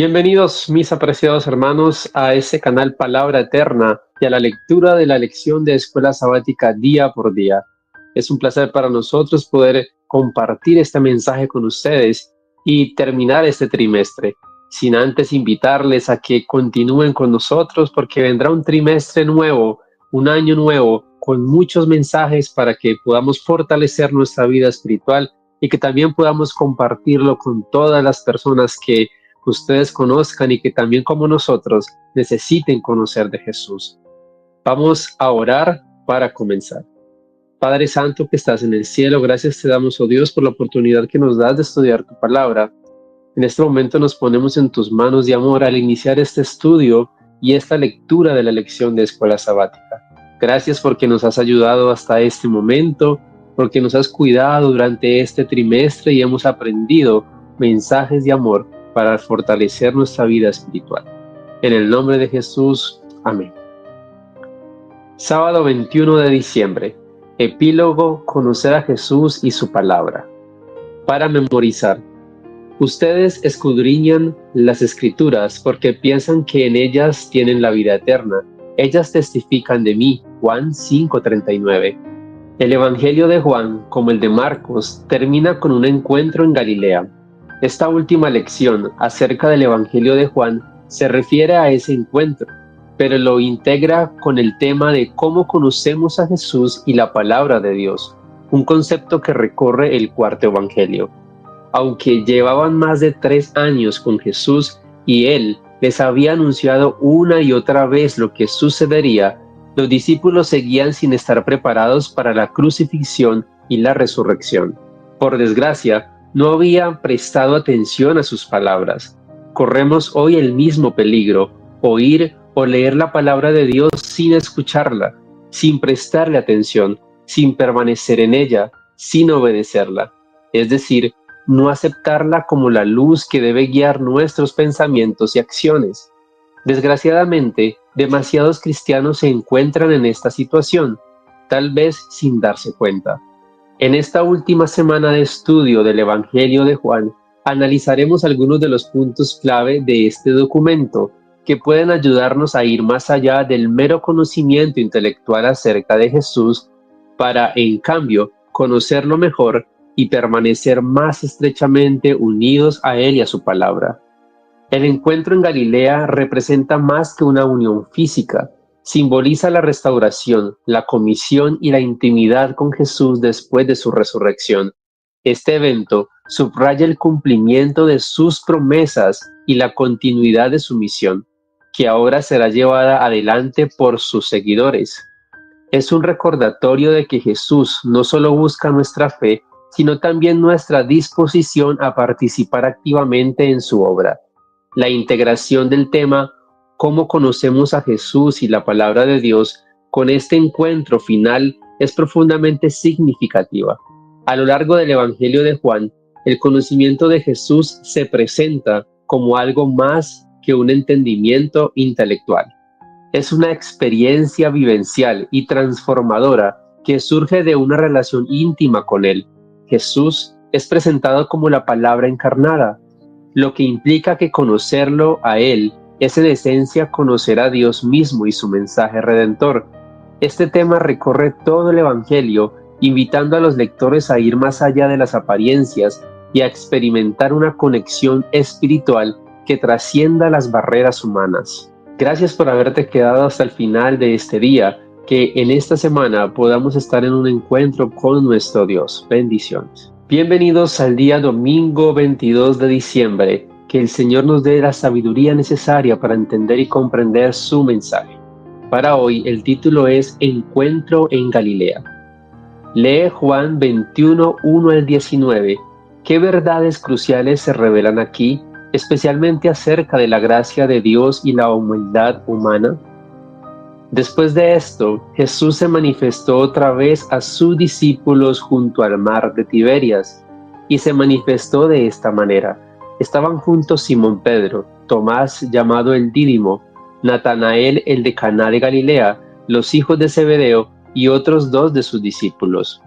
Bienvenidos, mis apreciados hermanos, a este canal Palabra Eterna y a la lectura de la lección de Escuela Sabática día por día. Es un placer para nosotros poder compartir este mensaje con ustedes y terminar este trimestre, sin antes invitarles a que continúen con nosotros porque vendrá un trimestre nuevo, un año nuevo, con muchos mensajes para que podamos fortalecer nuestra vida espiritual y que también podamos compartirlo con todas las personas que ustedes conozcan y que también como nosotros necesiten conocer de Jesús. Vamos a orar para comenzar. Padre Santo que estás en el cielo, gracias te damos, oh Dios, por la oportunidad que nos das de estudiar tu palabra. En este momento nos ponemos en tus manos de amor al iniciar este estudio y esta lectura de la lección de Escuela Sabática. Gracias porque nos has ayudado hasta este momento, porque nos has cuidado durante este trimestre y hemos aprendido mensajes de amor para fortalecer nuestra vida espiritual. En el nombre de Jesús, amén. Sábado 21 de diciembre. Epílogo: Conocer a Jesús y su palabra. Para memorizar. Ustedes escudriñan las Escrituras porque piensan que en ellas tienen la vida eterna. Ellas testifican de mí. Juan 5:39. El Evangelio de Juan, como el de Marcos, termina con un encuentro en Galilea. Esta última lección acerca del Evangelio de Juan se refiere a ese encuentro, pero lo integra con el tema de cómo conocemos a Jesús y la palabra de Dios, un concepto que recorre el cuarto Evangelio. Aunque llevaban más de 3 años con Jesús y Él les había anunciado una y otra vez lo que sucedería, los discípulos seguían sin estar preparados para la crucifixión y la resurrección. Por desgracia, no habían prestado atención a sus palabras. Corremos hoy el mismo peligro: oír o leer la palabra de Dios sin escucharla, sin prestarle atención, sin permanecer en ella, sin obedecerla. Es decir, no aceptarla como la luz que debe guiar nuestros pensamientos y acciones. Desgraciadamente, demasiados cristianos se encuentran en esta situación, tal vez sin darse cuenta. En esta última semana de estudio del Evangelio de Juan, analizaremos algunos de los puntos clave de este documento que pueden ayudarnos a ir más allá del mero conocimiento intelectual acerca de Jesús para, en cambio, conocerlo mejor y permanecer más estrechamente unidos a Él y a su palabra. El encuentro en Galilea representa más que una unión física. Simboliza la restauración, la comisión y la intimidad con Jesús después de su resurrección. Este evento subraya el cumplimiento de sus promesas y la continuidad de su misión, que ahora será llevada adelante por sus seguidores. Es un recordatorio de que Jesús no solo busca nuestra fe, sino también nuestra disposición a participar activamente en su obra. La integración del tema cómo conocemos a Jesús y la palabra de Dios con este encuentro final es profundamente significativa. A lo largo del Evangelio de Juan, el conocimiento de Jesús se presenta como algo más que un entendimiento intelectual. Es una experiencia vivencial y transformadora que surge de una relación íntima con Él. Jesús es presentado como la palabra encarnada, lo que implica que conocerlo a Él es en esencia conocer a Dios mismo y su mensaje redentor. Este tema recorre todo el Evangelio, invitando a los lectores a ir más allá de las apariencias y a experimentar una conexión espiritual que trascienda las barreras humanas. Gracias por haberte quedado hasta el final de este día, que en esta semana podamos estar en un encuentro con nuestro Dios. Bendiciones. Bienvenidos al día domingo 22 de diciembre. Que el Señor nos dé la sabiduría necesaria para entender y comprender su mensaje. Para hoy el título es Encuentro en Galilea. Lee Juan 21, 1 al 19. ¿Qué verdades cruciales se revelan aquí, especialmente acerca de la gracia de Dios y la humildad humana? Después de esto, Jesús se manifestó otra vez a sus discípulos junto al mar de Tiberias, y se manifestó de esta manera. Estaban juntos Simón Pedro, Tomás llamado el Dídimo, Natanael el de Caná de Galilea, los hijos de Zebedeo y otros 2 de sus discípulos.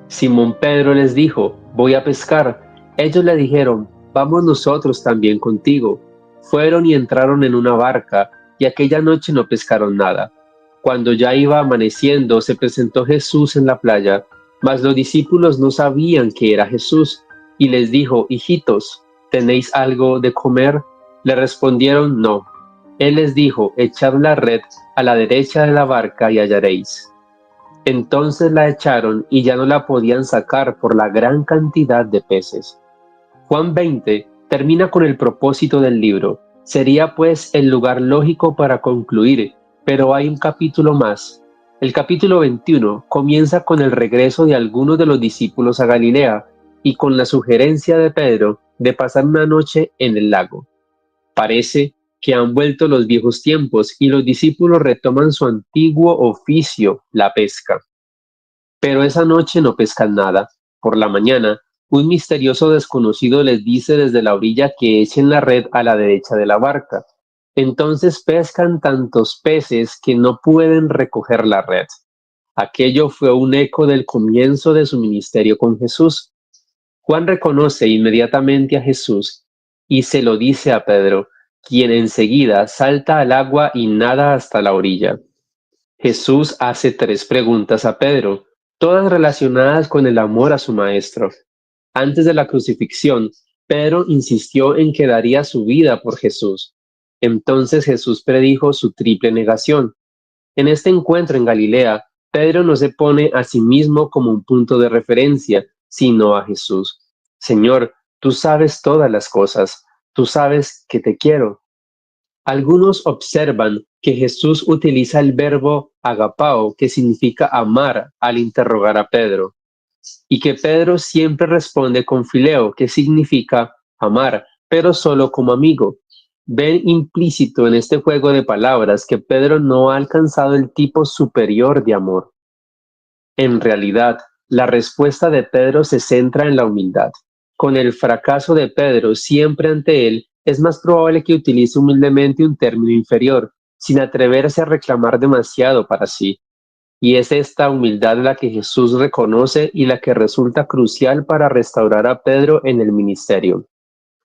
Simón Pedro les dijo: voy a pescar. Ellos le dijeron: vamos nosotros también contigo. Fueron y entraron en una barca, y aquella noche no pescaron nada. Cuando ya iba amaneciendo, se presentó Jesús en la playa, mas los discípulos no sabían que era Jesús, y les dijo: Hijitos, ¿tenéis algo de comer? Le respondieron: No. Él les dijo: Echad la red a la derecha de la barca y hallaréis. Entonces la echaron y ya no la podían sacar por la gran cantidad de peces. Juan 20 termina con el propósito del libro. Sería pues el lugar lógico para concluir, pero hay un capítulo más. El capítulo 21 comienza con el regreso de algunos de los discípulos a Galilea y con la sugerencia de Pedro de pasar una noche en el lago. Parece que han vuelto los viejos tiempos y los discípulos retoman su antiguo oficio, la pesca. Pero esa noche no pescan nada. Por la mañana, un misterioso desconocido les dice desde la orilla que echen la red a la derecha de la barca. Entonces pescan tantos peces que no pueden recoger la red. Aquello fue un eco del comienzo de su ministerio con Jesús. Juan reconoce inmediatamente a Jesús y se lo dice a Pedro, quien enseguida salta al agua y nada hasta la orilla. Jesús hace 3 preguntas a Pedro, todas relacionadas con el amor a su maestro. Antes de la crucifixión, Pedro insistió en que daría su vida por Jesús. Entonces Jesús predijo su triple negación. En este encuentro en Galilea, Pedro no se pone a sí mismo como un punto de referencia, sino a Jesús. Señor, tú sabes todas las cosas, tú sabes que te quiero. Algunos observan que Jesús utiliza el verbo agapao, que significa amar, al interrogar a Pedro, y que Pedro siempre responde con fileo, que significa amar, pero solo como amigo. Ven implícito en este juego de palabras que Pedro no ha alcanzado el tipo superior de amor. En realidad, la respuesta de Pedro se centra en la humildad. Con el fracaso de Pedro siempre ante él, es más probable que utilice humildemente un término inferior, sin atreverse a reclamar demasiado para sí. Y es esta humildad la que Jesús reconoce y la que resulta crucial para restaurar a Pedro en el ministerio.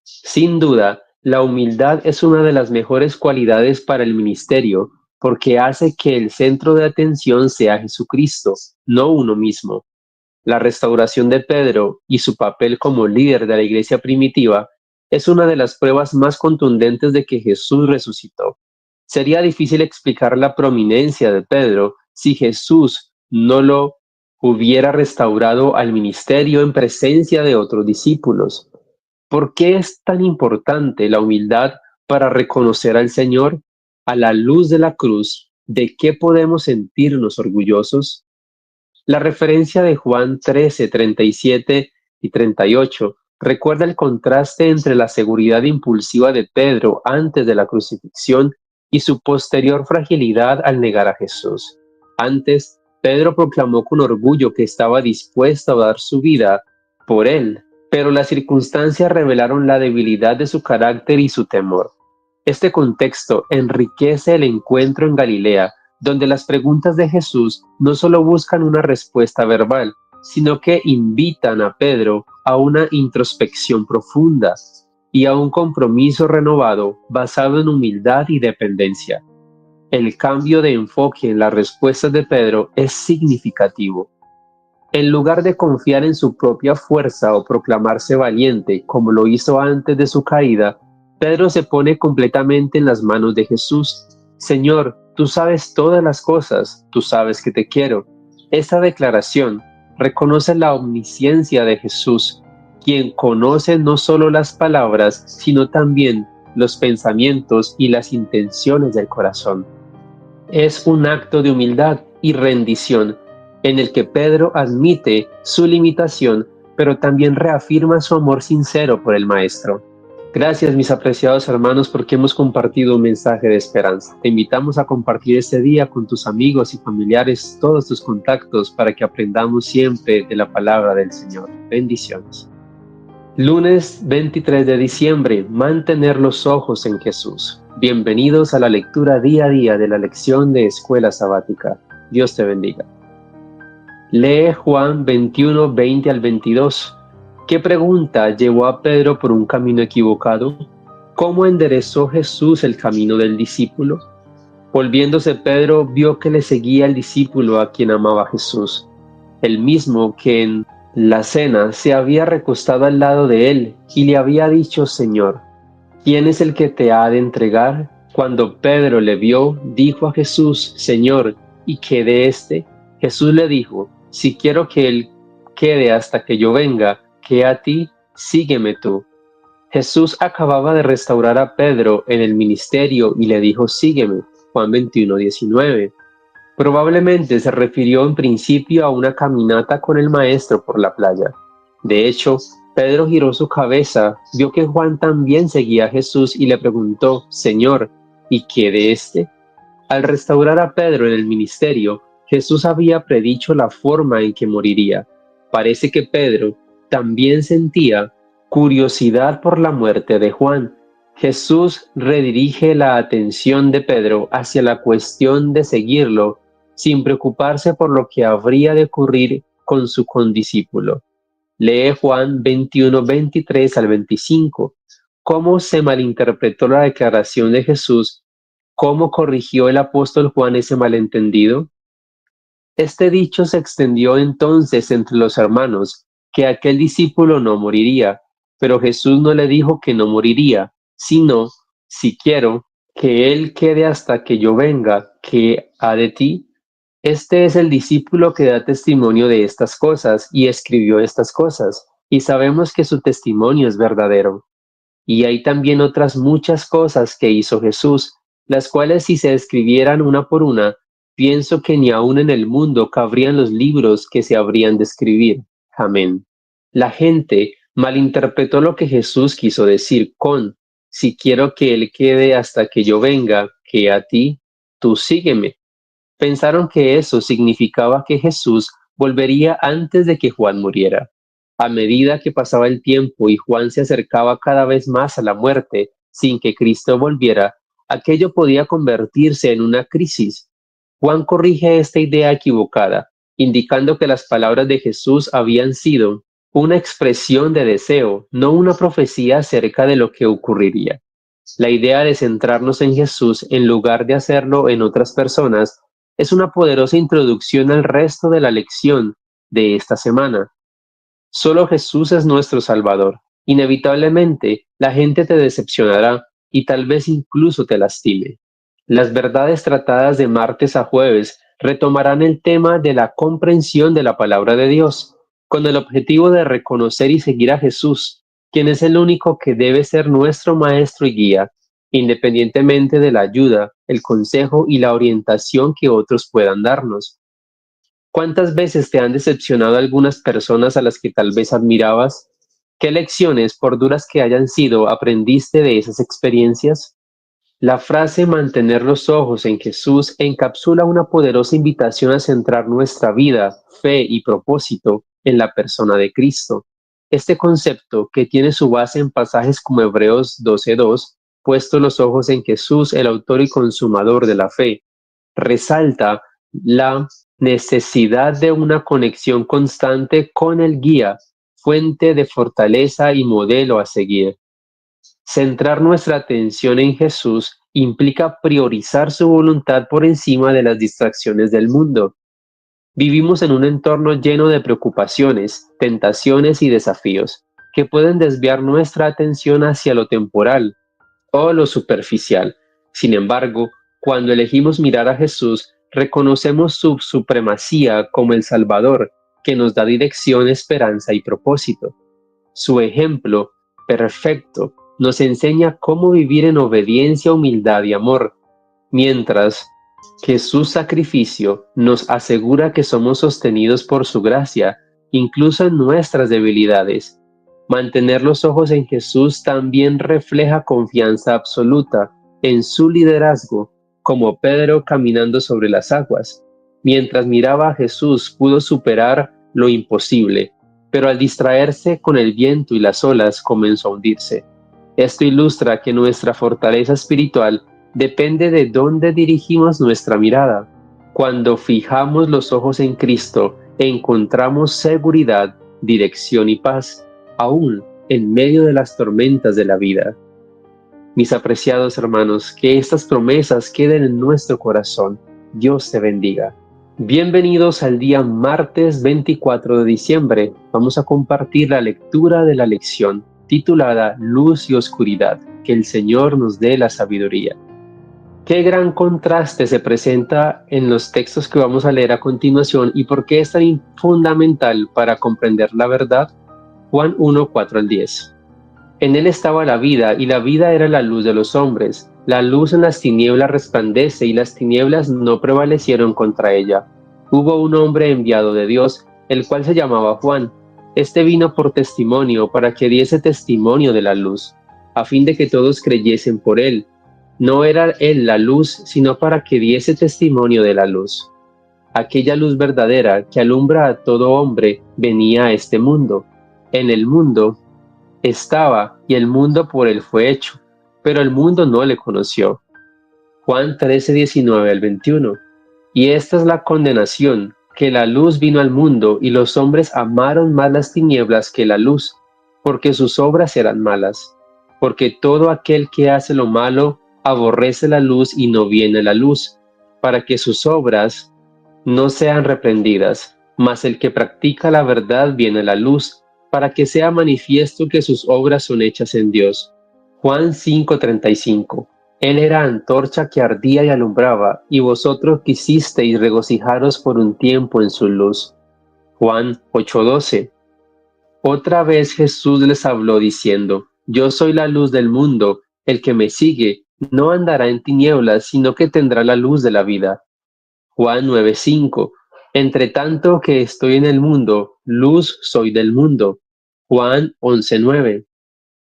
Sin duda, la humildad es una de las mejores cualidades para el ministerio, porque hace que el centro de atención sea Jesucristo, no uno mismo. La restauración de Pedro y su papel como líder de la iglesia primitiva es una de las pruebas más contundentes de que Jesús resucitó. Sería difícil explicar la prominencia de Pedro si Jesús no lo hubiera restaurado al ministerio en presencia de otros discípulos. ¿Por qué es tan importante la humildad para reconocer al Señor? A la luz de la cruz, ¿de qué podemos sentirnos orgullosos? La referencia de Juan 13, 37 y 38 recuerda el contraste entre la seguridad impulsiva de Pedro antes de la crucifixión y su posterior fragilidad al negar a Jesús. Antes, Pedro proclamó con orgullo que estaba dispuesto a dar su vida por él, pero las circunstancias revelaron la debilidad de su carácter y su temor. Este contexto enriquece el encuentro en Galilea, donde las preguntas de Jesús no solo buscan una respuesta verbal, sino que invitan a Pedro a una introspección profunda y a un compromiso renovado basado en humildad y dependencia. El cambio de enfoque en las respuestas de Pedro es significativo. En lugar de confiar en su propia fuerza o proclamarse valiente, como lo hizo antes de su caída, Pedro se pone completamente en las manos de Jesús. Señor, tú sabes todas las cosas, tú sabes que te quiero. Esta declaración reconoce la omnisciencia de Jesús, quien conoce no solo las palabras, sino también los pensamientos y las intenciones del corazón. Es un acto de humildad y rendición en el que Pedro admite su limitación, pero también reafirma su amor sincero por el Maestro. Gracias, mis apreciados hermanos, porque hemos compartido un mensaje de esperanza. Te invitamos a compartir este día con tus amigos y familiares, todos tus contactos, para que aprendamos siempre de la palabra del Señor. Bendiciones. Lunes 23 de diciembre, mantener los ojos en Jesús. Bienvenidos a la lectura día a día de la lección de Escuela Sabática. Dios te bendiga. Lee Juan 21, 20 al 22. ¿Qué pregunta llevó a Pedro por un camino equivocado? ¿Cómo enderezó Jesús el camino del discípulo? Volviéndose Pedro vio que le seguía el discípulo a quien amaba Jesús, el mismo que en la cena se había recostado al lado de él y le había dicho: Señor, ¿quién es el que te ha de entregar? Cuando Pedro le vio, dijo a Jesús: Señor, ¿y qué de éste? Jesús le dijo: si quiero que él quede hasta que yo venga, ¿qué a ti? Sígueme tú. Jesús acababa de restaurar a Pedro en el ministerio y le dijo: sígueme. Juan 21:19. Probablemente se refirió en principio a una caminata con el maestro por la playa. De hecho, Pedro giró su cabeza, vio que Juan también seguía a Jesús y le preguntó: Señor, ¿y qué de éste? Al restaurar a Pedro en el ministerio, Jesús había predicho la forma en que moriría. Parece que Pedro también sentía curiosidad por la muerte de Juan. Jesús redirige la atención de Pedro hacia la cuestión de seguirlo, sin preocuparse por lo que habría de ocurrir con su condiscípulo. Lee Juan 21:23 al 25. ¿Cómo se malinterpretó la declaración de Jesús? ¿Cómo corrigió el apóstol Juan ese malentendido? Este dicho se extendió entonces entre los hermanos, que aquel discípulo no moriría, pero Jesús no le dijo que no moriría, sino: si quiero que él quede hasta que yo venga, ¿qué ha de ti? Este es el discípulo que da testimonio de estas cosas y escribió estas cosas, y sabemos que su testimonio es verdadero. Y hay también otras muchas cosas que hizo Jesús, las cuales, si se escribieran una por una, pienso que ni aun en el mundo cabrían los libros que se habrían de escribir. Amén. La gente malinterpretó lo que Jesús quiso decir con: si quiero que él quede hasta que yo venga, ¿qué a ti? Tú sígueme. Pensaron que eso significaba que Jesús volvería antes de que Juan muriera. A medida que pasaba el tiempo y Juan se acercaba cada vez más a la muerte sin que Cristo volviera, aquello podía convertirse en una crisis. Juan corrige esta idea equivocada, indicando que las palabras de Jesús habían sido una expresión de deseo, no una profecía acerca de lo que ocurriría. La idea de centrarnos en Jesús en lugar de hacerlo en otras personas es una poderosa introducción al resto de la lección de esta semana. Solo Jesús es nuestro Salvador. Inevitablemente, la gente te decepcionará y tal vez incluso te lastime. Las verdades tratadas de martes a jueves retomarán el tema de la comprensión de la palabra de Dios, con el objetivo de reconocer y seguir a Jesús, quien es el único que debe ser nuestro maestro y guía, independientemente de la ayuda, el consejo y la orientación que otros puedan darnos. ¿Cuántas veces te han decepcionado algunas personas a las que tal vez admirabas? ¿Qué lecciones, por duras que hayan sido, aprendiste de esas experiencias? La frase mantener los ojos en Jesús encapsula una poderosa invitación a centrar nuestra vida, fe y propósito en la persona de Cristo. Este concepto, que tiene su base en pasajes como Hebreos 12:2, puesto los ojos en Jesús, el autor y consumador de la fe, resalta la necesidad de una conexión constante con el guía, fuente de fortaleza y modelo a seguir. Centrar nuestra atención en Jesús implica priorizar su voluntad por encima de las distracciones del mundo. Vivimos en un entorno lleno de preocupaciones, tentaciones y desafíos que pueden desviar nuestra atención hacia lo temporal o lo superficial. Sin embargo, cuando elegimos mirar a Jesús, reconocemos su supremacía como el Salvador, que nos da dirección, esperanza y propósito. Su ejemplo perfecto nos enseña cómo vivir en obediencia, humildad y amor, mientras que su sacrificio nos asegura que somos sostenidos por su gracia, incluso en nuestras debilidades. Mantener los ojos en Jesús también refleja confianza absoluta en su liderazgo, como Pedro caminando sobre las aguas. Mientras miraba a Jesús, pudo superar lo imposible, pero al distraerse con el viento y las olas comenzó a hundirse. Esto ilustra que nuestra fortaleza espiritual depende de dónde dirigimos nuestra mirada. Cuando fijamos los ojos en Cristo, encontramos seguridad, dirección y paz, aún en medio de las tormentas de la vida. Mis apreciados hermanos, que estas promesas queden en nuestro corazón. Dios te bendiga. Bienvenidos al día martes 24 de diciembre. Vamos a compartir la lectura de la lección titulada Luz y Oscuridad. Que el Señor nos dé la sabiduría. Qué gran contraste se presenta en los textos que vamos a leer a continuación y por qué es tan fundamental para comprender la verdad. Juan 1, 4 al 10. En él estaba la vida, y la vida era la luz de los hombres. La luz en las tinieblas resplandece, y las tinieblas no prevalecieron contra ella. Hubo un hombre enviado de Dios, el cual se llamaba Juan. Este vino por testimonio, para que diese testimonio de la luz, a fin de que todos creyesen por él. No era él la luz, sino para que diese testimonio de la luz. Aquella luz verdadera que alumbra a todo hombre venía a este mundo. En el mundo estaba, y el mundo por él fue hecho, pero el mundo no le conoció. Juan 13, 19 al 21. Y esta es la condenación, que la luz vino al mundo, y los hombres amaron más las tinieblas que la luz, porque sus obras eran malas. Porque todo aquel que hace lo malo aborrece la luz y no viene a la luz, para que sus obras no sean reprendidas. Mas el que practica la verdad viene a la luz, para que sea manifiesto que sus obras son hechas en Dios. Juan 5:35. Él era antorcha que ardía y alumbraba, y vosotros quisisteis regocijaros por un tiempo en su luz. Juan 8:12. Otra vez Jesús les habló diciendo: Yo soy la luz del mundo, el que me sigue no andará en tinieblas, sino que tendrá la luz de la vida. Juan 9:5. Entre tanto que estoy en el mundo, luz soy del mundo. Juan 11:9.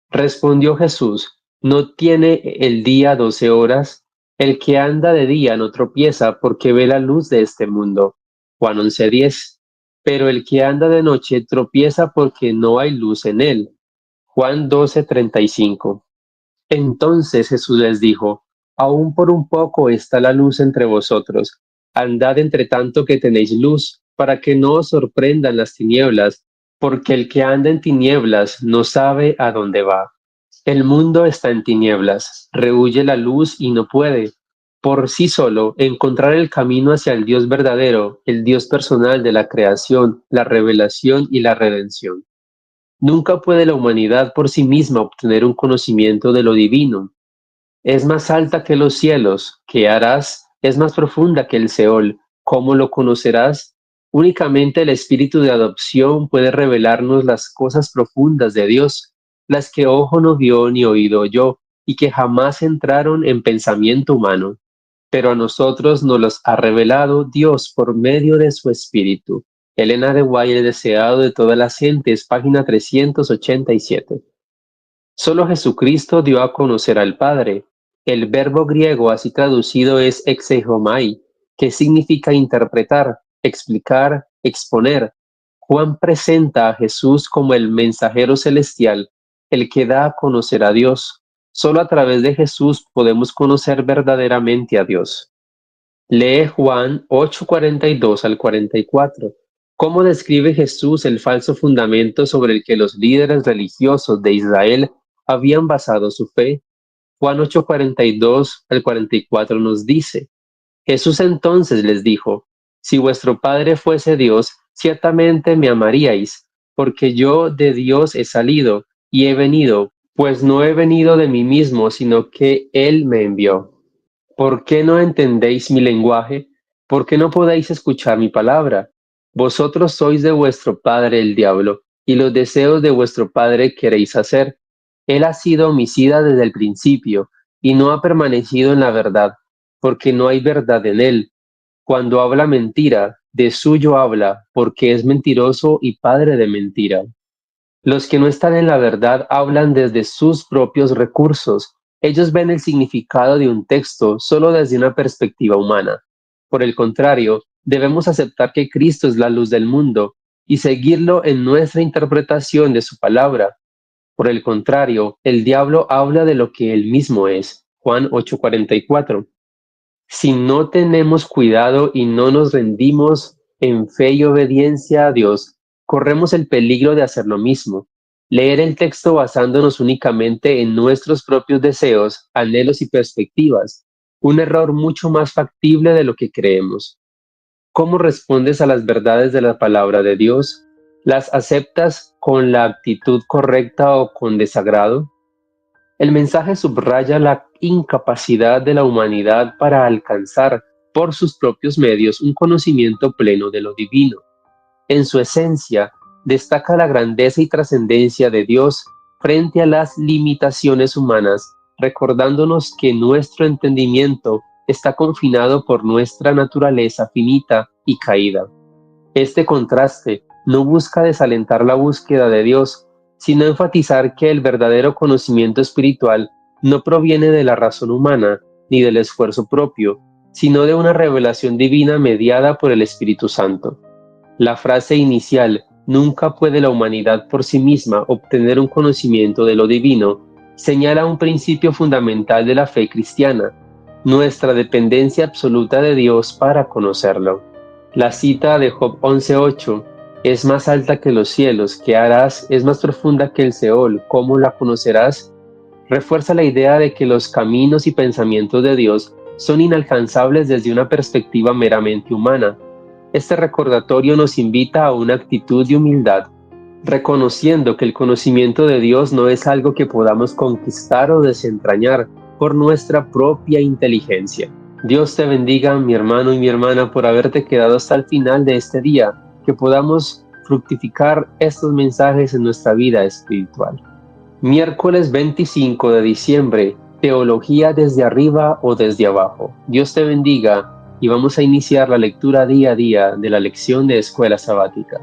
Respondió Jesús: ¿No tiene el día 12 horas? El que anda de día no tropieza porque ve la luz de este mundo. Juan 11:10. Pero el que anda de noche tropieza porque no hay luz en él. Juan 12:35. Entonces Jesús les dijo: Aún por un poco está la luz entre vosotros. Andad entre tanto que tenéis luz, para que no os sorprendan las tinieblas, porque el que anda en tinieblas no sabe a dónde va. El mundo está en tinieblas, rehúye la luz y no puede, por sí solo, encontrar el camino hacia el Dios verdadero, el Dios personal de la creación, la revelación y la redención. Nunca puede la humanidad por sí misma obtener un conocimiento de lo divino. Es más alta que los cielos. ¿Qué harás? Es más profunda que el Seol. ¿Cómo lo conocerás? Únicamente el espíritu de adopción puede revelarnos las cosas profundas de Dios, las que ojo no vio ni oído oyó, y que jamás entraron en pensamiento humano. Pero a nosotros nos los ha revelado Dios por medio de su espíritu. Elena de Guay, el deseado de todas las gentes, página 387. Solo Jesucristo dio a conocer al Padre. El verbo griego así traducido es exegomai, que significa interpretar, explicar, exponer. Juan presenta a Jesús como el mensajero celestial, el que da a conocer a Dios. Solo a través de Jesús podemos conocer verdaderamente a Dios. Lee Juan 8:42 al 44. ¿Cómo describe Jesús el falso fundamento sobre el que los líderes religiosos de Israel habían basado su fe? Juan 8:42 al 44 nos dice: Jesús entonces les dijo: Si vuestro Padre fuese Dios, ciertamente me amaríais, porque yo de Dios he salido y he venido, pues no he venido de mí mismo, sino que Él me envió. ¿Por qué no entendéis mi lenguaje? ¿Por qué no podéis escuchar mi palabra? Vosotros sois de vuestro padre el diablo, y los deseos de vuestro padre queréis hacer. Él ha sido homicida desde el principio, y no ha permanecido en la verdad, porque no hay verdad en él. Cuando habla mentira, de suyo habla, porque es mentiroso y padre de mentira. Los que no están en la verdad hablan desde sus propios recursos. Ellos ven el significado de un texto solo desde una perspectiva humana. Por el contrario, debemos aceptar que Cristo es la luz del mundo y seguirlo en nuestra interpretación de su palabra. Por el contrario, el diablo habla de lo que él mismo es. Juan 8:44. Si no tenemos cuidado y no nos rendimos en fe y obediencia a Dios, corremos el peligro de hacer lo mismo. Leer el texto basándonos únicamente en nuestros propios deseos, anhelos y perspectivas, un error mucho más factible de lo que creemos. ¿Cómo respondes a las verdades de la palabra de Dios? ¿Las aceptas con la actitud correcta o con desagrado? El mensaje subraya la incapacidad de la humanidad para alcanzar por sus propios medios un conocimiento pleno de lo divino. En su esencia, destaca la grandeza y trascendencia de Dios frente a las limitaciones humanas, recordándonos que nuestro entendimiento está confinado por nuestra naturaleza finita y caída. Este contraste no busca desalentar la búsqueda de Dios, sino enfatizar que el verdadero conocimiento espiritual no proviene de la razón humana ni del esfuerzo propio, sino de una revelación divina mediada por el Espíritu Santo. La frase inicial, nunca puede la humanidad por sí misma obtener un conocimiento de lo divino, señala un principio fundamental de la fe cristiana, nuestra dependencia absoluta de Dios para conocerlo. La cita de Job 11:8, es más alta que los cielos, ¿qué harás? Es más profunda que el Seol, ¿cómo la conocerás? Refuerza la idea de que los caminos y pensamientos de Dios son inalcanzables desde una perspectiva meramente humana. Este recordatorio nos invita a una actitud de humildad, reconociendo que el conocimiento de Dios no es algo que podamos conquistar o desentrañar por nuestra propia inteligencia. Dios te bendiga, mi hermano y mi hermana, por haberte quedado hasta el final de este día, que podamos fructificar estos mensajes en nuestra vida espiritual. Miércoles 25 de diciembre, Teología desde arriba o desde abajo. Dios te bendiga y vamos a iniciar la lectura día a día de la lección de Escuela Sabática.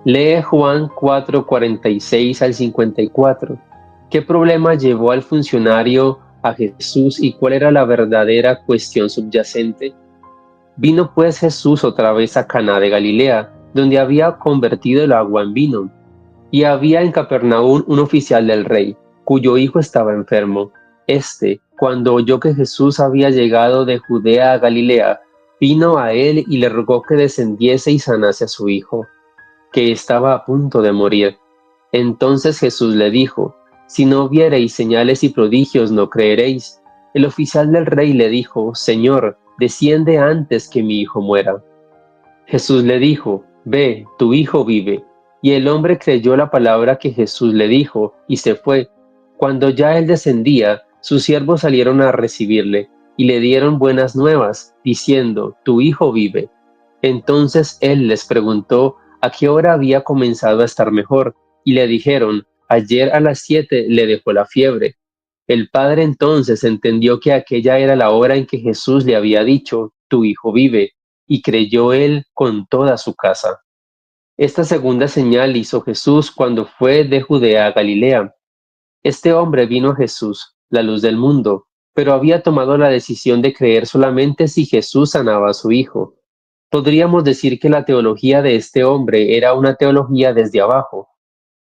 Lee Juan 4:46 al 54. ¿Qué problema llevó al funcionario a Jesús y cuál era la verdadera cuestión subyacente? Vino pues Jesús otra vez a Caná de Galilea, donde había convertido el agua en vino. Y había en Capernaum un oficial del rey, cuyo hijo estaba enfermo. Este, cuando oyó que Jesús había llegado de Judea a Galilea, vino a él y le rogó que descendiese y sanase a su hijo, que estaba a punto de morir. Entonces Jesús le dijo, si no viereis señales y prodigios, no creeréis. El oficial del rey le dijo, Señor, desciende antes que mi hijo muera. Jesús le dijo, ve, tu hijo vive. Y el hombre creyó la palabra que Jesús le dijo y se fue. Cuando ya él descendía, sus siervos salieron a recibirle y le dieron buenas nuevas, diciendo, tu hijo vive. Entonces él les preguntó a qué hora había comenzado a estar mejor, y le dijeron, ayer a las 7 le dejó la fiebre. El padre entonces entendió que aquella era la hora en que Jesús le había dicho, tu hijo vive, y creyó él con toda su casa. Esta segunda señal hizo Jesús cuando fue de Judea a Galilea. Este hombre vino a Jesús, la luz del mundo, pero había tomado la decisión de creer solamente si Jesús sanaba a su hijo. Podríamos decir que la teología de este hombre era una teología desde abajo.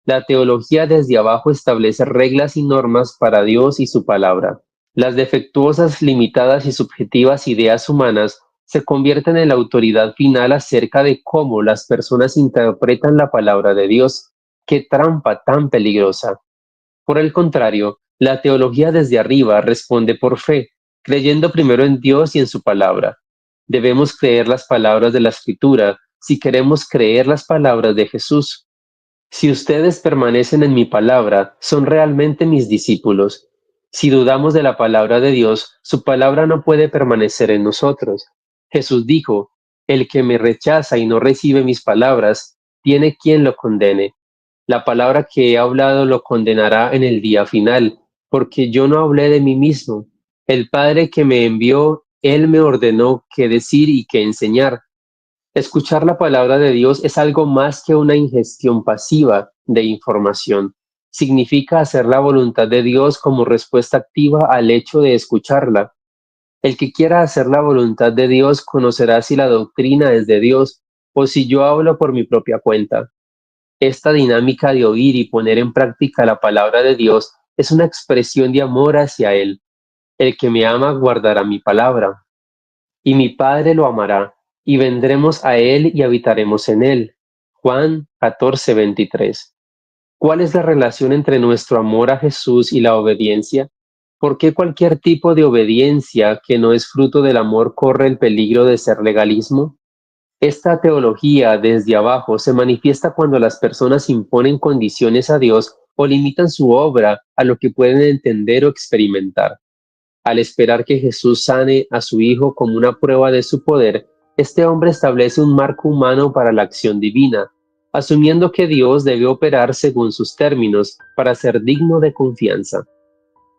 La teología desde abajo establece reglas y normas para Dios y su palabra. Las defectuosas, limitadas y subjetivas ideas humanas se convierten en la autoridad final acerca de cómo las personas interpretan la palabra de Dios. ¡Qué trampa tan peligrosa! Por el contrario, la teología desde arriba responde por fe, creyendo primero en Dios y en su palabra. Debemos creer las palabras de la Escritura si queremos creer las palabras de Jesús. Si ustedes permanecen en mi palabra, son realmente mis discípulos. Si dudamos de la palabra de Dios, su palabra no puede permanecer en nosotros. Jesús dijo, el que me rechaza y no recibe mis palabras, tiene quien lo condene. La palabra que he hablado lo condenará en el día final, porque yo no hablé de mí mismo. El Padre que me envió, Él me ordenó qué decir y qué enseñar. Escuchar la palabra de Dios es algo más que una ingestión pasiva de información. Significa hacer la voluntad de Dios como respuesta activa al hecho de escucharla. El que quiera hacer la voluntad de Dios conocerá si la doctrina es de Dios o si yo hablo por mi propia cuenta. Esta dinámica de oír y poner en práctica la palabra de Dios es una expresión de amor hacia Él. El que me ama guardará mi palabra, y mi Padre lo amará, y vendremos a Él y habitaremos en Él. Juan 14:23. ¿Cuál es la relación entre nuestro amor a Jesús y la obediencia? ¿Por qué cualquier tipo de obediencia que no es fruto del amor corre el peligro de ser legalismo? Esta teología desde abajo se manifiesta cuando las personas imponen condiciones a Dios o limitan su obra a lo que pueden entender o experimentar. Al esperar que Jesús sane a su hijo como una prueba de su poder, este hombre establece un marco humano para la acción divina, asumiendo que Dios debe operar según sus términos para ser digno de confianza.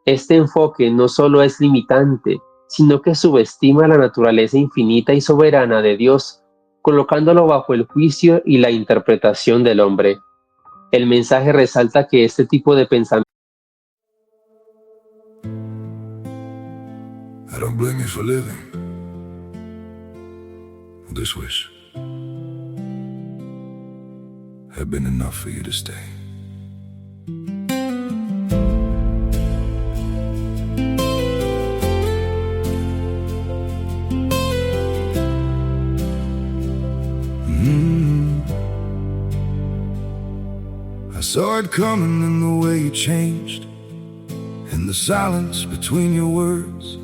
Este enfoque no solo es limitante, sino que subestima la naturaleza infinita y soberana de Dios, colocándolo bajo el juicio y la interpretación del hombre. El mensaje resalta que este tipo de pensamiento I don't blame you for living this wish had been enough for you to stay. I saw it coming in the way you changed, in the silence between your words.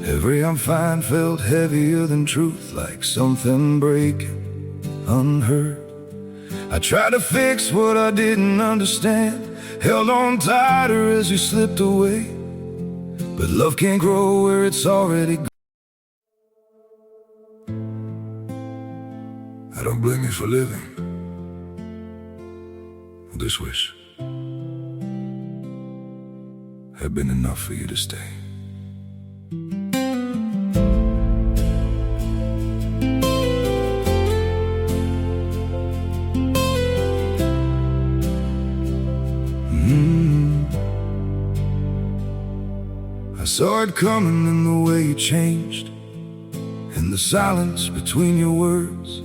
Every I'm fine felt heavier than truth, like something breaking unheard. I tried to fix what I didn't understand, held on tighter as you slipped away. But love can't grow where it's already gone. I don't blame you for living this wish had been enough for you to stay. I saw it coming in the way you changed, in the silence between your words.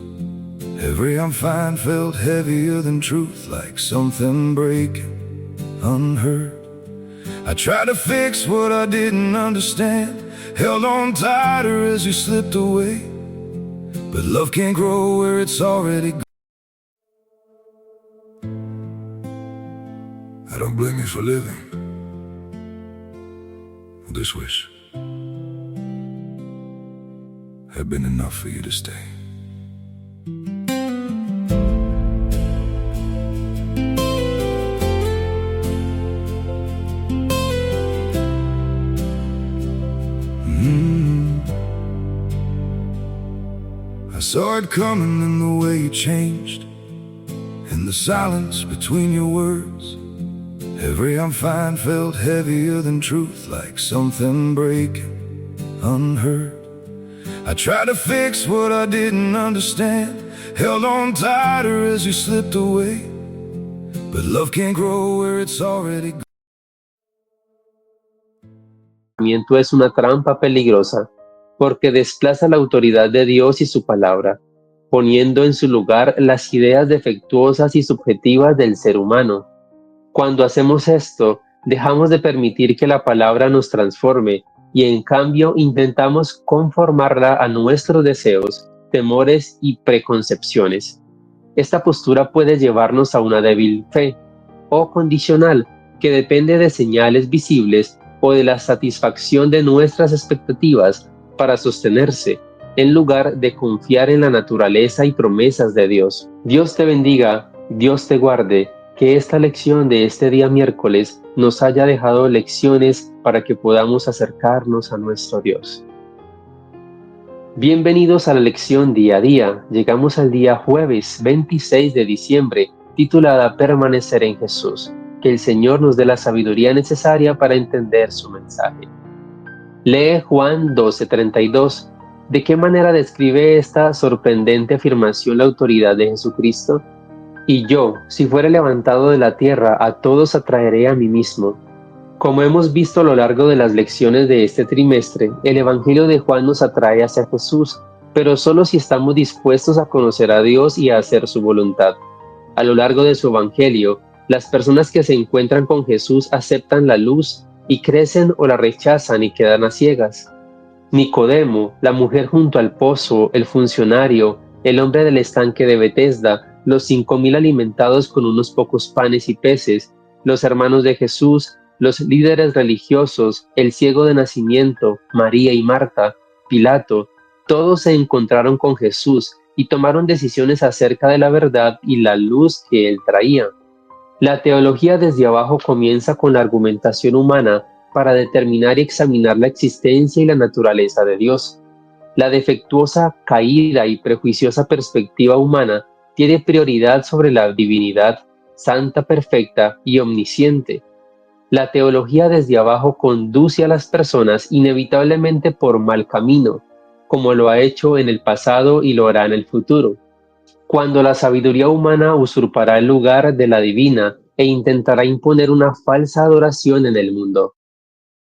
Every I'm fine felt heavier than truth, like something breaking unheard. I tried to fix what I didn't understand, held on tighter as you slipped away. But love can't grow where it's already gone. I don't blame you for living this wish had been enough for you to stay. I saw it coming in the way you changed, in the silence between your words. Every I'm fine felt heavier than truth, like something breaking unheard. I tried to fix what I didn't understand, held on tighter as you slipped away. But love can't grow where it's already gone. Es una trampa peligrosa, porque desplaza la autoridad de Dios y su palabra, poniendo en su lugar las ideas defectuosas y subjetivas del ser humano. Cuando hacemos esto, dejamos de permitir que la palabra nos transforme y en cambio intentamos conformarla a nuestros deseos, temores y preconcepciones. Esta postura puede llevarnos a una débil fe o condicional que depende de señales visibles o de la satisfacción de nuestras expectativas para sostenerse, en lugar de confiar en la naturaleza y promesas de Dios. Dios te bendiga, Dios te guarde. Que esta lección de este día miércoles nos haya dejado lecciones para que podamos acercarnos a nuestro Dios. Bienvenidos a la lección día a día. Llegamos al día jueves 26 de diciembre, titulada Permanecer en Jesús. Que el Señor nos dé la sabiduría necesaria para entender su mensaje. Lee Juan 12:32. ¿De qué manera describe esta sorprendente afirmación la autoridad de Jesucristo? Y yo, si fuere levantado de la tierra, a todos atraeré a mí mismo. Como hemos visto a lo largo de las lecciones de este trimestre, el Evangelio de Juan nos atrae hacia Jesús, pero solo si estamos dispuestos a conocer a Dios y a hacer su voluntad. A lo largo de su Evangelio, las personas que se encuentran con Jesús aceptan la luz y crecen o la rechazan y quedan a ciegas. Nicodemo, la mujer junto al pozo, el funcionario, el hombre del estanque de Betesda, los 5.000 alimentados con unos pocos panes y peces, los hermanos de Jesús, los líderes religiosos, el ciego de nacimiento, María y Marta, Pilato, todos se encontraron con Jesús y tomaron decisiones acerca de la verdad y la luz que él traía. La teología desde abajo comienza con la argumentación humana para determinar y examinar la existencia y la naturaleza de Dios. La defectuosa, caída y prejuiciosa perspectiva humana tiene prioridad sobre la divinidad, santa, perfecta y omnisciente. La teología desde abajo conduce a las personas inevitablemente por mal camino, como lo ha hecho en el pasado y lo hará en el futuro. Cuando la sabiduría humana usurpará el lugar de la divina e intentará imponer una falsa adoración en el mundo.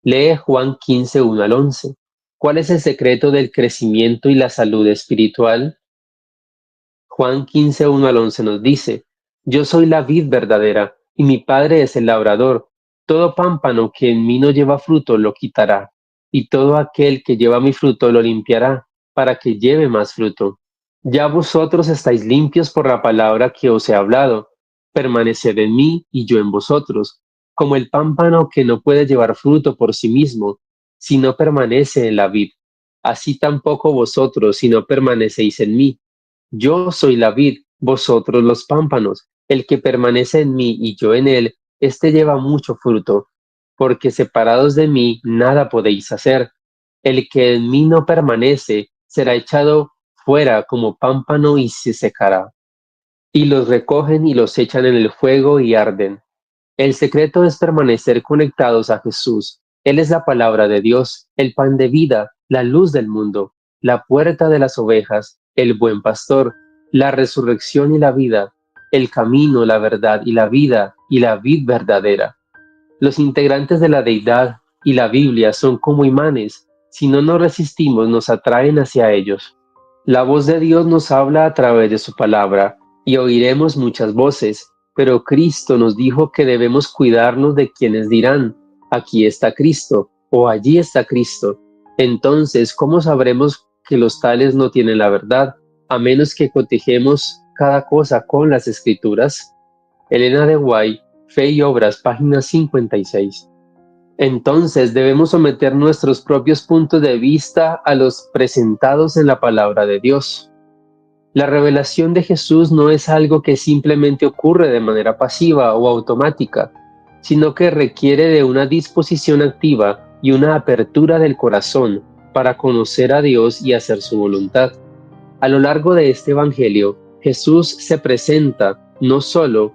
Lee Juan 15, 1 al 11. ¿Cuál es el secreto del crecimiento y la salud espiritual? Juan 15, 1 al 11 nos dice, Yo soy la vid verdadera, y mi Padre es el labrador. Todo pámpano que en mí no lleva fruto lo quitará, y todo aquel que lleva mi fruto lo limpiará, para que lleve más fruto. Ya vosotros estáis limpios por la palabra que os he hablado. Permaneced en mí y yo en vosotros, como el pámpano que no puede llevar fruto por sí mismo, si no permanece en la vid. Así tampoco vosotros, si no permanecéis en mí. Yo soy la vid, vosotros los pámpanos. El que permanece en mí y yo en él, éste lleva mucho fruto, porque separados de mí nada podéis hacer. El que en mí no permanece será echado fuera como pámpano y se secará. Y los recogen y los echan en el fuego y arden. El secreto es permanecer conectados a Jesús. Él es la palabra de Dios, el pan de vida, la luz del mundo, la puerta de las ovejas, el buen pastor, la resurrección y la vida, el camino, la verdad y la vida, y la vid verdadera. Los integrantes de la deidad y la Biblia son como imanes. Si no nos resistimos, nos atraen hacia ellos. La voz de Dios nos habla a través de su palabra, y oiremos muchas voces, pero Cristo nos dijo que debemos cuidarnos de quienes dirán, aquí está Cristo, o allí está Cristo. Entonces, ¿cómo sabremos que los tales no tienen la verdad, a menos que cotejemos cada cosa con las Escrituras? Elena de White, Fe y Obras, página 56. Entonces debemos someter nuestros propios puntos de vista a los presentados en la palabra de Dios. La revelación de Jesús no es algo que simplemente ocurre de manera pasiva o automática, sino que requiere de una disposición activa y una apertura del corazón para conocer a Dios y hacer su voluntad. A lo largo de este Evangelio, Jesús se presenta no solo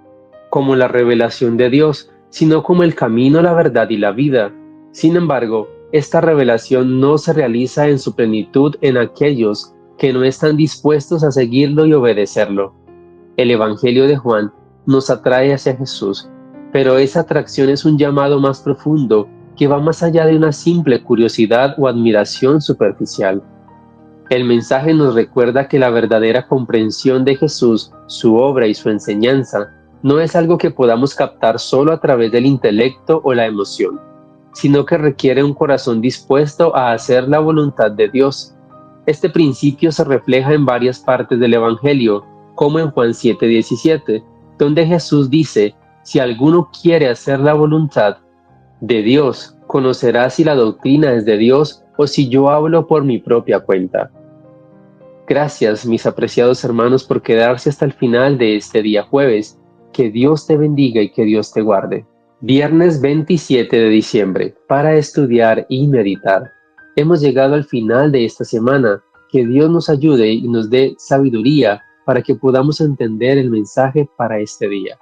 como la revelación de Dios, sino como el camino, la verdad y la vida. Sin embargo, esta revelación no se realiza en su plenitud en aquellos que no están dispuestos a seguirlo y obedecerlo. El Evangelio de Juan nos atrae hacia Jesús, pero esa atracción es un llamado más profundo que va más allá de una simple curiosidad o admiración superficial. El mensaje nos recuerda que la verdadera comprensión de Jesús, su obra y su enseñanza no es algo que podamos captar solo a través del intelecto o la emoción, sino que requiere un corazón dispuesto a hacer la voluntad de Dios. Este principio se refleja en varias partes del Evangelio, como en Juan 7:17, donde Jesús dice, si alguno quiere hacer la voluntad de Dios, conocerá si la doctrina es de Dios o si yo hablo por mi propia cuenta. Gracias, mis apreciados hermanos, por quedarse hasta el final de este día jueves. Que Dios te bendiga y que Dios te guarde. Viernes 27 de diciembre, para estudiar y meditar. Hemos llegado al final de esta semana. Que Dios nos ayude y nos dé sabiduría para que podamos entender el mensaje para este día.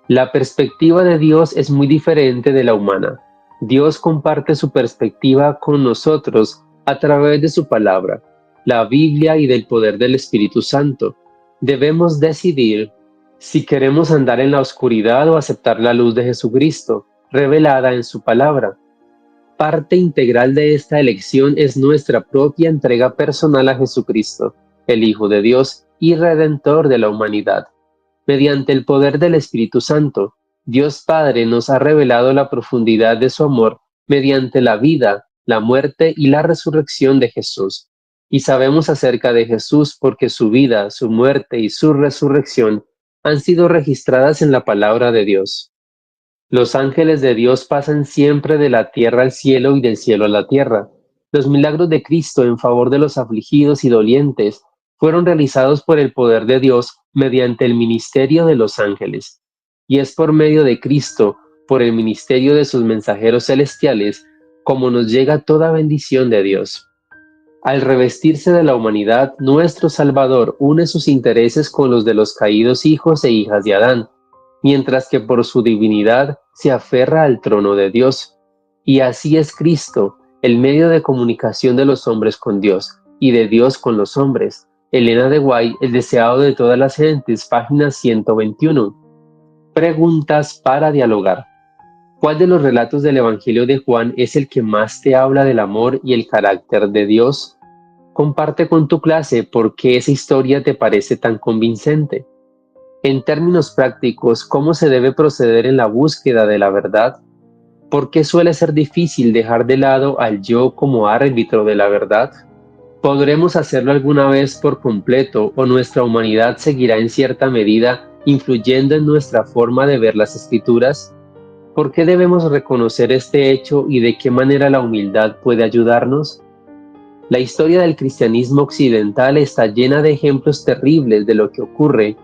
La perspectiva de Dios es muy diferente de la humana. Dios comparte su perspectiva con nosotros a través de su palabra, la Biblia y del poder del Espíritu Santo. Debemos decidir si queremos andar en la oscuridad o aceptar la luz de Jesucristo, revelada en su palabra. Parte integral de esta elección es nuestra propia entrega personal a Jesucristo, el Hijo de Dios y Redentor de la humanidad. Mediante el poder del Espíritu Santo, Dios Padre nos ha revelado la profundidad de su amor mediante la vida, la muerte y la resurrección de Jesús. y sabemos acerca de Jesús porque su vida, su muerte y su resurrección han sido registradas en la palabra de Dios. Los ángeles de Dios pasan siempre de la tierra al cielo y del cielo a la tierra. Los milagros de Cristo en favor de los afligidos y dolientes fueron realizados por el poder de Dios mediante el ministerio de los ángeles. Y es por medio de Cristo, por el ministerio de sus mensajeros celestiales, como nos llega toda bendición de Dios. Al revestirse de la humanidad, nuestro Salvador une sus intereses con los de los caídos hijos e hijas de Adán, mientras que por su divinidad se aferra al trono de Dios. Y así es Cristo, el medio de comunicación de los hombres con Dios y de Dios con los hombres. Elena de White, El deseado de todas las gentes, página 121. Preguntas para dialogar. ¿Cuál de los relatos del Evangelio de Juan es el que más te habla del amor y el carácter de Dios? Comparte con tu clase por qué esa historia te parece tan convincente. En términos prácticos, ¿cómo se debe proceder en la búsqueda de la verdad? ¿Por qué suele ser difícil dejar de lado al yo como árbitro de la verdad? ¿Podremos hacerlo alguna vez por completo o nuestra humanidad seguirá en cierta medida influyendo en nuestra forma de ver las Escrituras? ¿Por qué debemos reconocer este hecho y de qué manera la humildad puede ayudarnos? La historia del cristianismo occidental está llena de ejemplos terribles de lo que ocurre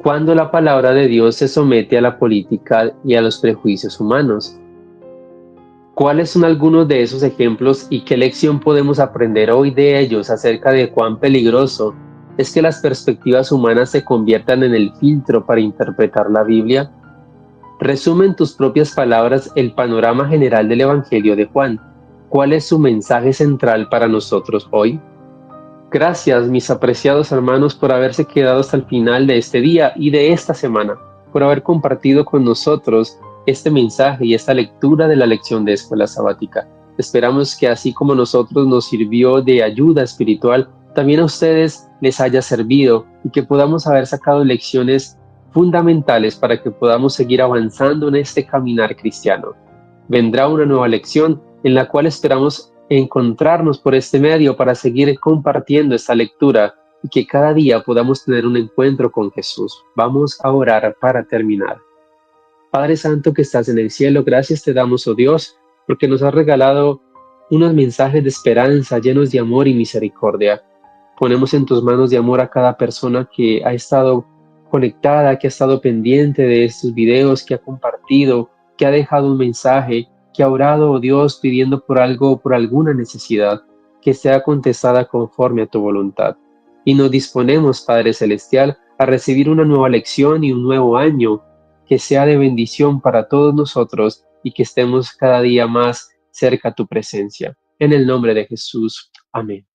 cuando la palabra de Dios se somete a la política y a los prejuicios humanos. ¿Cuáles son algunos de esos ejemplos y qué lección podemos aprender hoy de ellos acerca de cuán peligroso es que las perspectivas humanas se conviertan en el filtro para interpretar la Biblia? Resume en tus propias palabras el panorama general del Evangelio de Juan. ¿Cuál es su mensaje central para nosotros hoy? Gracias, mis apreciados hermanos, por haberse quedado hasta el final de este día y de esta semana, por haber compartido con nosotros este mensaje y esta lectura de la lección de Escuela Sabática. Esperamos que así como nosotros nos sirvió de ayuda espiritual, también a ustedes les haya servido y que podamos haber sacado lecciones fundamentales para que podamos seguir avanzando en este caminar cristiano. Vendrá una nueva lección en la cual esperamos encontrarnos por este medio para seguir compartiendo esta lectura y que cada día podamos tener un encuentro con Jesús. Vamos a orar para terminar. Padre Santo que estás en el cielo, gracias te damos, oh Dios, porque nos has regalado unos mensajes de esperanza llenos de amor y misericordia. Ponemos en tus manos de amor a cada persona que ha estado conectada, que ha estado pendiente de estos videos, que ha compartido, que ha dejado un mensaje, que ha orado, oh Dios, pidiendo por algo, por alguna necesidad, que sea contestada conforme a tu voluntad. Y nos disponemos, Padre Celestial, a recibir una nueva lección y un nuevo año que sea de bendición para todos nosotros y que estemos cada día más cerca a tu presencia. En el nombre de Jesús. Amén.